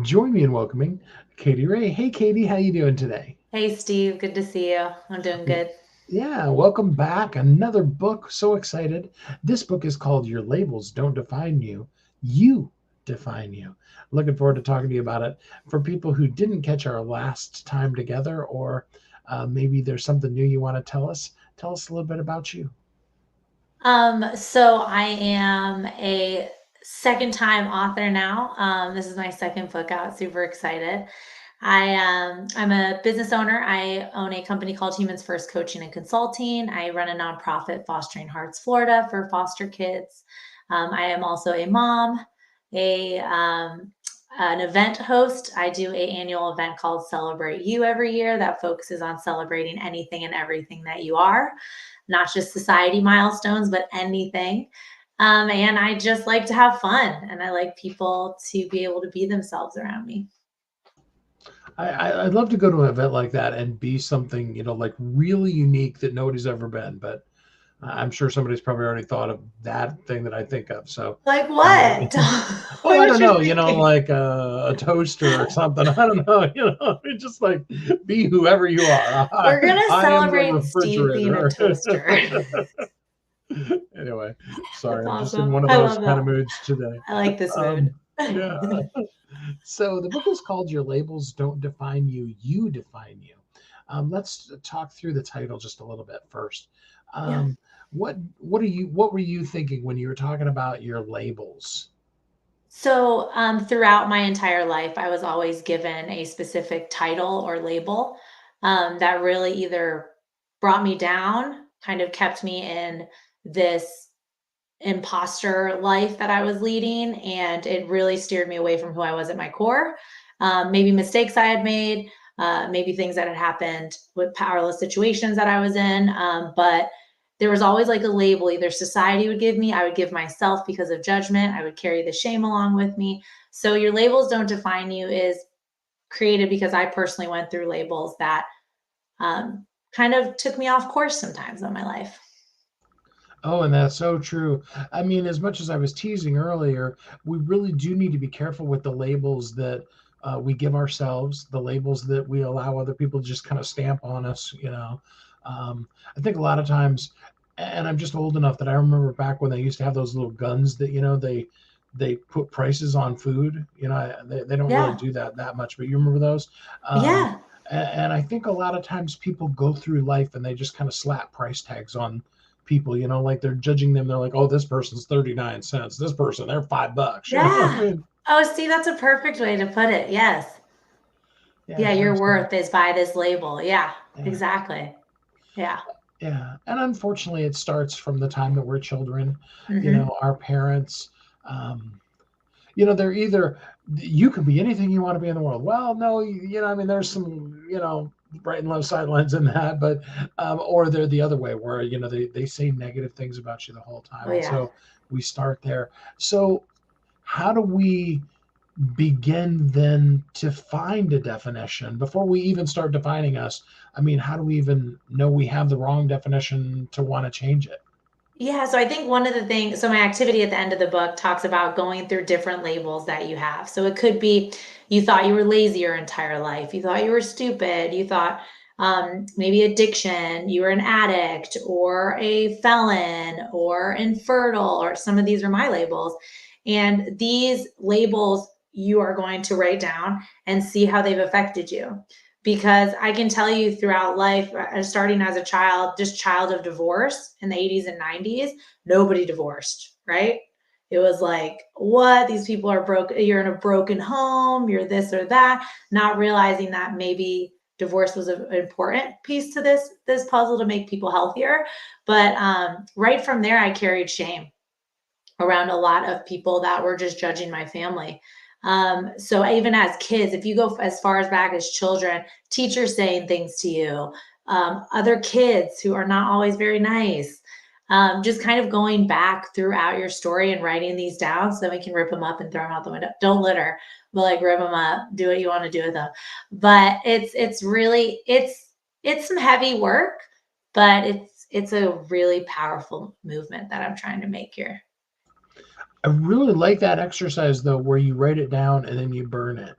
Join me in welcoming Katy Rey. Hey, Katy, how you doing today? Hey Steve, good to see you. I'm doing good. Yeah, welcome back. Another book. So excited. This book is called Your Labels Don't Define You. You define you. Looking forward to talking to you about it. For people who didn't catch our last time together, or maybe there's something new you want to tell us a little bit about you. So I am a second time author now. This is my second book out. Super excited. I'm a business owner. I own a company called Humans First Coaching and Consulting. I run a nonprofit fostering Hearts, Florida for foster kids. I am also a mom, a an event host. I do a annual event called Celebrate You every year that focuses on celebrating anything and everything that you are, not just society milestones, but anything. And I just like to have fun, and I like people to be able to be themselves around me. I'd love to go to an event like that and be something, like really unique that nobody's ever been. But I'm sure somebody's probably already thought of that thing that I think of. So, Like uh, what? well, I What don't you're know, thinking? like a toaster or something. I don't know, it's just like be whoever you are. We're gonna I am the celebrate Steve being a refrigerator. toaster. Anyway, That's sorry, I'm just in awesome. one of I those love kind of that. moods today. I like this mood. Um, yeah. So the book is called Your Labels Don't Define You, You Define You. Let's talk through the title just a little bit first. Yeah. Um, what were you thinking when you were talking about your labels? So, throughout my entire life, I was always given a specific title or label that really either brought me down, kind of kept me in this imposter life that I was leading, and it really steered me away from who I was at my core. Maybe mistakes I had made, maybe things that had happened with powerless situations that I was in. But there was always like a label either society would give me, I would give myself because of judgment, I would carry the shame along with me. So your labels don't define you is created because I personally went through labels that kind of took me off course sometimes in my life. Oh, and that's so true. I mean, as much as I was teasing earlier, we really do need to be careful with the labels that we give ourselves, the labels that we allow other people to just kind of stamp on us. I think a lot of times, and I'm just old enough that I remember back when they used to have those little guns that, they put prices on food. They don't really Yeah. do that much, but you remember those? Um, Yeah. and I think a lot of times people go through life and they just kind of slap price tags on people, like they're judging them. They're like, oh, this person's 39 cents. This person, they're $5. You know what I Yeah. mean? Oh, see, that's a perfect way to put it. Yes. Yeah, Yeah. your So, worth is by this label. Yeah, yeah. exactly. Yeah. Yeah. And unfortunately, it starts from the time that we're children. Hmm. Our parents, um, they're either, you can be anything you want to be in the world. Well, no, I mean, there's some, right and left sidelines in that, but, or they're the other way where, they say negative things about you the whole Oh, time. And yeah. so we start there. So, how do we begin then to find a definition before we even start defining us? I mean, how do we even know we have the wrong definition to want to change it? Yeah, so I think one of the things, so my activity at the end of the book talks about going through different labels that you have. So it could be you thought you were lazy your entire life, you thought you were stupid, you thought maybe addiction, you were an addict or a felon or infertile, or some of these are my labels. And these labels you are going to write down and see how they've affected you, because I can tell you throughout life, starting as a child, just child of divorce in the 80s and 90s, nobody divorced, right? It was like, what? These people are broke. You're in a broken home. You're this or that. Not realizing that maybe divorce was an important piece to this puzzle to make people healthier. But right from there, I carried shame around a lot of people that were just judging my family. So even as kids, if you go as far as back as children, teachers saying things to you, other kids who are not always very nice, just kind of going back throughout your story and writing these down so that we can rip them up and throw them out the window. Don't litter, but like rip them up, do what you want to do with them. But it's really it's some heavy work, but it's a really powerful movement that I'm trying to make here. I really like that exercise though, where you write it down and then you burn it.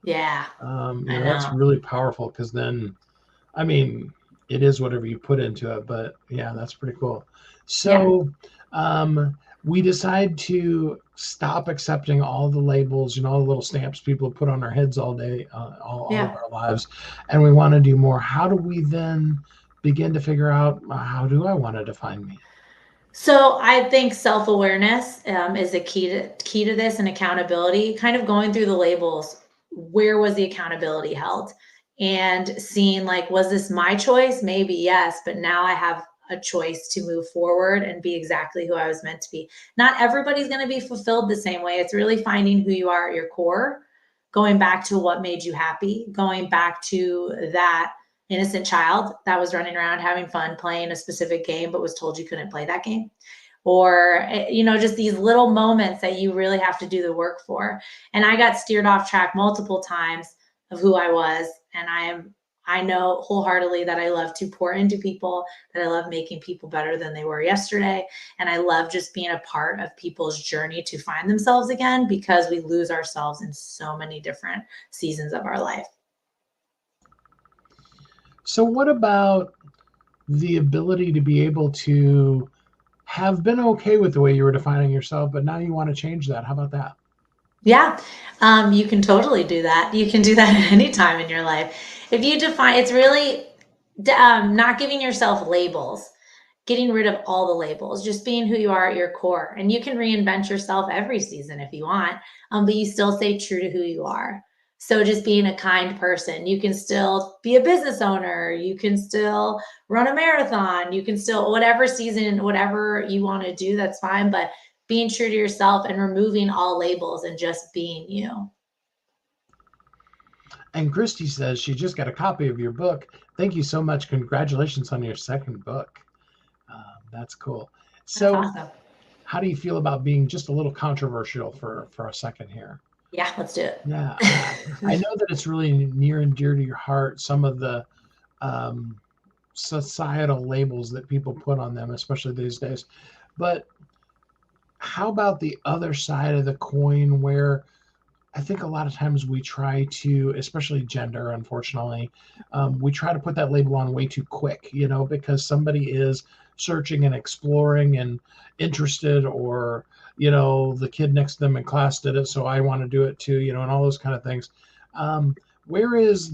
Yeah, You I know, that's know. really powerful because then, I mean, it is whatever you put into it, but yeah, that's pretty cool. Yeah, So, um, we decide to stop accepting all the labels and all the little stamps people have put on our heads all day, all of yeah. our lives, and we want to do more. How do we then begin to figure out how do I want to define me? So I think self-awareness is a key to this, and accountability. Kind of going through the labels. Where was the accountability held? And seeing like, was this my choice? Maybe yes, but now I have a choice to move forward and be exactly who I was meant to be. Not everybody's going to be fulfilled the same way. It's really finding who you are at your core, going back to what made you happy, going back to that innocent child that was running around having fun playing a specific game but was told you couldn't play that game, or just these little moments that you really have to do the work for. And I got steered off track multiple times of who I was, and I know wholeheartedly that I love to pour into people, that I love making people better than they were yesterday, and I love just being a part of people's journey to find themselves again, because we lose ourselves in so many different seasons of our life. So, what about the ability to be able to have been okay with the way you were defining yourself, but now you want to change that? How about that? Yeah, you can totally do that. You can do that at any time in your life. If you define, it's really not giving yourself labels, getting rid of all the labels, just being who you are at your core. And you can reinvent yourself every season if you want, but you still stay true to who you are. So just being a kind person, you can still be a business owner, you can still run a marathon, you can still, whatever season, whatever you want to do, that's fine. But being true to yourself and removing all labels and just being you. And Christy says she just got a copy of your book. Thank you so much. Congratulations on your second book. That's cool. That's So, awesome. how do you feel about being just a little controversial for a second here? Yeah, let's do it. Yeah, I know that it's really near and dear to your heart. Some of the um, societal labels that people put on them, especially these days. But how about the other side of the coin where I think a lot of times we try to, especially gender, unfortunately, we try to put that label on way too quick, because somebody is searching and exploring and interested, or, the kid next to them in class did it, so I want to do it too, and all those kind of things. Um, where is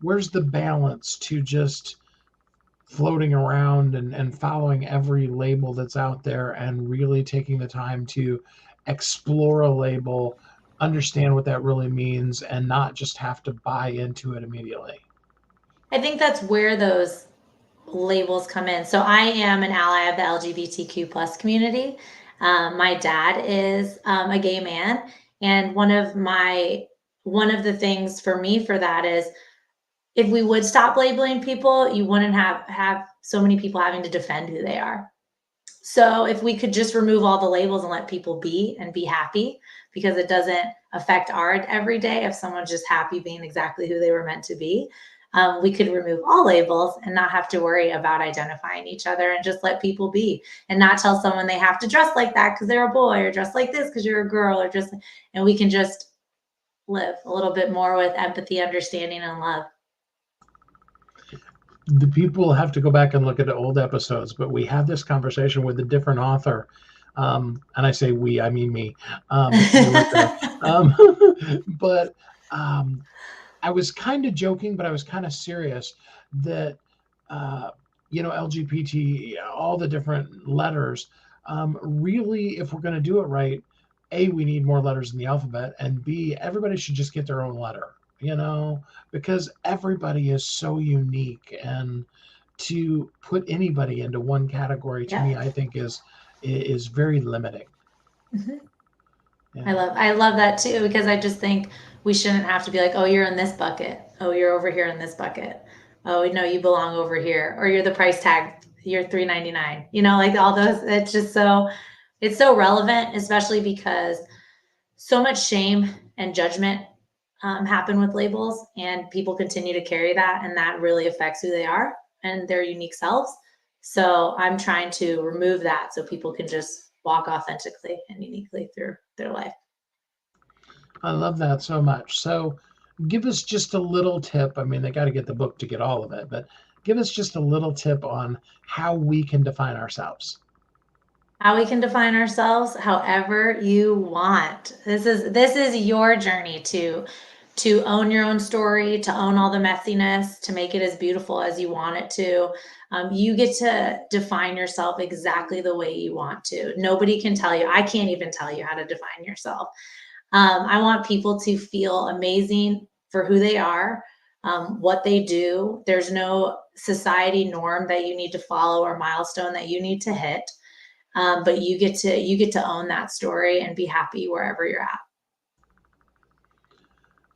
where's the balance to just floating around and following every label that's out there and really taking the time to explore a label, understand what that really means, and not just have to buy into it immediately? I think that's where those labels come in. So I am an ally of the LGBTQ plus community. My dad is a gay man, and one of the things for me for that is, if we would stop labeling people, you wouldn't have so many people having to defend who they are. So if we could just remove all the labels and let people be and be happy, because it doesn't affect our everyday, if someone's just happy being exactly who they were meant to be, we could remove all labels and not have to worry about identifying each other, and just let people be, and not tell someone they have to dress like that because they're a boy, or dress like this because you're a girl, or just, and we can just live a little bit more with empathy, understanding, and love. The people have to go back and look at the old episodes, but we had this conversation with a different author. And I say we, I mean me. You weren't there. Um, but um, I was kind of joking, but I was kind of serious that, uh, LGBT, all the different letters, really, if we're going to do it right, A, we need more letters in the alphabet, and B, everybody should just get their own letter, because everybody is so unique. And to put anybody into one category, to me, Yep. I think is very limiting. Mhm. I Yeah. love I love that too, because I just think we shouldn't have to be like, oh, you're in this bucket. Oh, you're over here in this bucket. Oh no, you belong over here. Or you're the price tag. You're 3.99. Like all those. It's so relevant, especially because so much shame and judgment happen with labels, and people continue to carry that, and that really affects who they are and their unique selves. So I'm trying to remove that so people can just walk authentically and uniquely through their life. I love that so much. So, give us just a little tip. I mean, they got to get the book to get all of it, but give us just a little tip on how we can define ourselves. How we can define ourselves however you want. This is your journey to own your own story, to own all the messiness, to make it as beautiful as you want it to. You get to define yourself exactly the way you want to. Nobody can tell you. I can't even tell you how to define yourself. I want people to feel amazing for who they are, what they do. There's no society norm that you need to follow or milestone that you need to hit. But you get to own that story and be happy wherever you're at.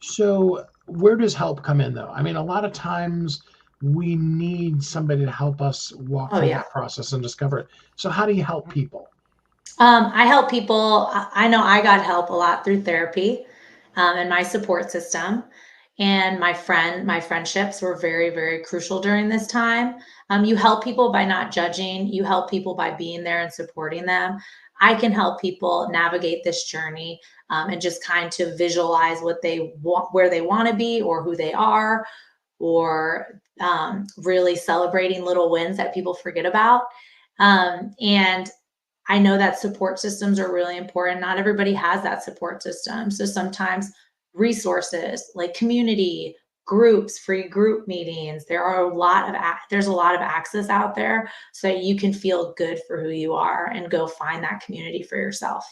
So, where does help come in, though? I mean, a lot of times we need somebody to help us walk Oh through yeah. that process and discover it. So, how do you help people? I help people. I know I got help a lot through therapy, and my support system, and my friendships were very, very crucial during this time. You help people by not judging. You help people by being there and supporting them. I can help people navigate this journey, and just kind of visualize what they want, where they want to be, or who they are, or really celebrating little wins that people forget about. And I know that support systems are really important. Not everybody has that support system. So sometimes resources like community groups, free group meetings, there's a lot of access out there so that you can feel good for who you are and go find that community for yourself.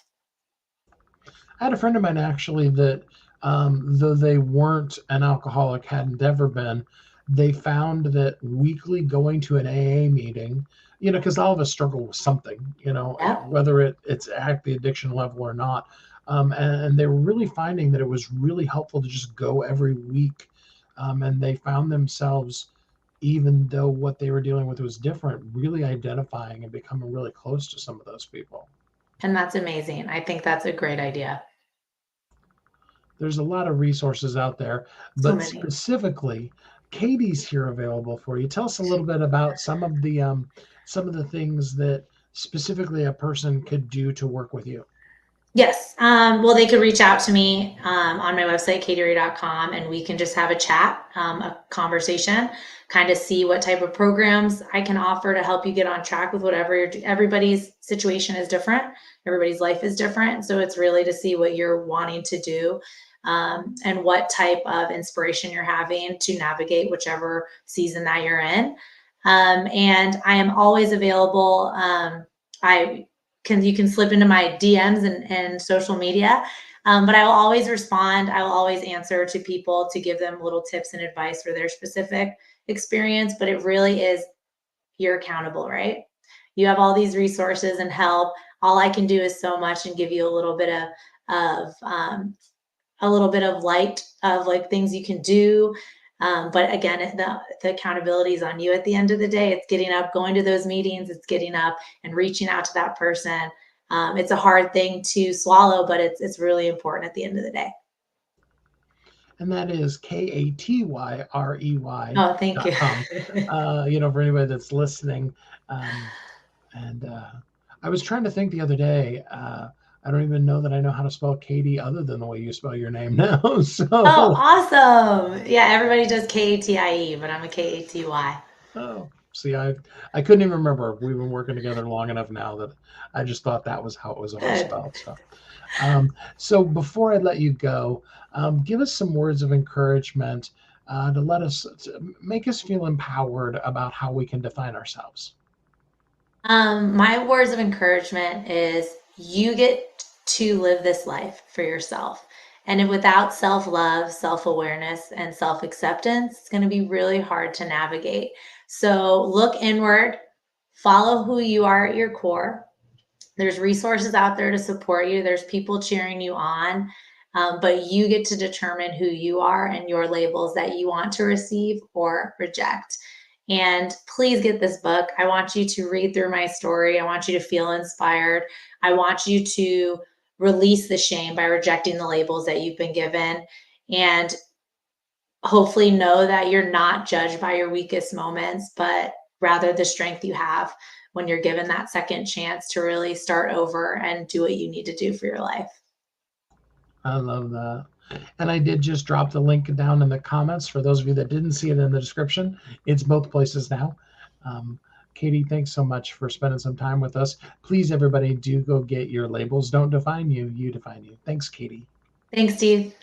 I had a friend of mine actually that, though they weren't an alcoholic, hadn't ever been, they found that weekly going to an AA meeting, because all of us struggle with something, Yep. whether it's at the addiction level or not. And they were really finding that it was really helpful to just go every week. And they found themselves, even though what they were dealing with was different, really identifying and becoming really close to some of those people. And that's amazing. I think that's a great idea. There's a lot of resources out there, So but many. specifically, Katie's here available for you. Tell us a little bit about some of the things that specifically a person could do to work with you. Yes. Well, they could reach out to me on my website, katyrey.com, and we can just have a chat, a conversation, kind of see what type of programs I can offer to help you get on track with whatever everybody's situation is different. Everybody's life is different. So it's really to see what you're wanting to do, and what type of inspiration you're having to navigate whichever season that you're in. And I am always available. I you can slip into my DMs and social media. But I will always respond. I will always answer to people to give them little tips and advice for their specific experience. But it really is, you're accountable, right? You have all these resources and help. All I can do is so much and give you of a little bit of light of like things you can do. But again, the accountability is on you at the end of the day. It's getting up, going to those meetings, it's getting up and reaching out to that person. It's a hard thing to swallow, but it's really important at the end of the day. And that is Oh, thank you. KatyRey.com. For anybody that's listening. Um, and I was trying to think the other day. I don't even know that I know how to spell Katie other than the way you spell your name now. Oh, So, awesome. Yeah, everybody does Katie, but I'm a Katy. oh, see, I couldn't even remember. We've been working together long enough now that I just thought that was how it was always Good. spelled. So before I let you go, give us some words of encouragement to make us feel empowered about how we can define ourselves. My words of encouragement is you get to live this life for yourself. And without self love, self awareness, and self acceptance, it's going to be really hard to navigate. So look inward, follow who you are at your core. There's resources out there to support you, there's people cheering you on. But you get to determine who you are and your labels that you want to receive or reject. And please get this book. I want you to read through my story. I want you to feel inspired. I want you to release the shame by rejecting the labels that you've been given. And hopefully know that you're not judged by your weakest moments, but rather the strength you have when you're given that second chance to really start over and do what you need to do for your life. I love that. And I did just drop the link down in the comments for those of you that didn't see it in the description. It's both places now. Um, Katy, thanks so much for spending some time with us. Please, everybody, do go get your labels. Don't define you, you define you. Thanks, Katy. Thanks, Steve.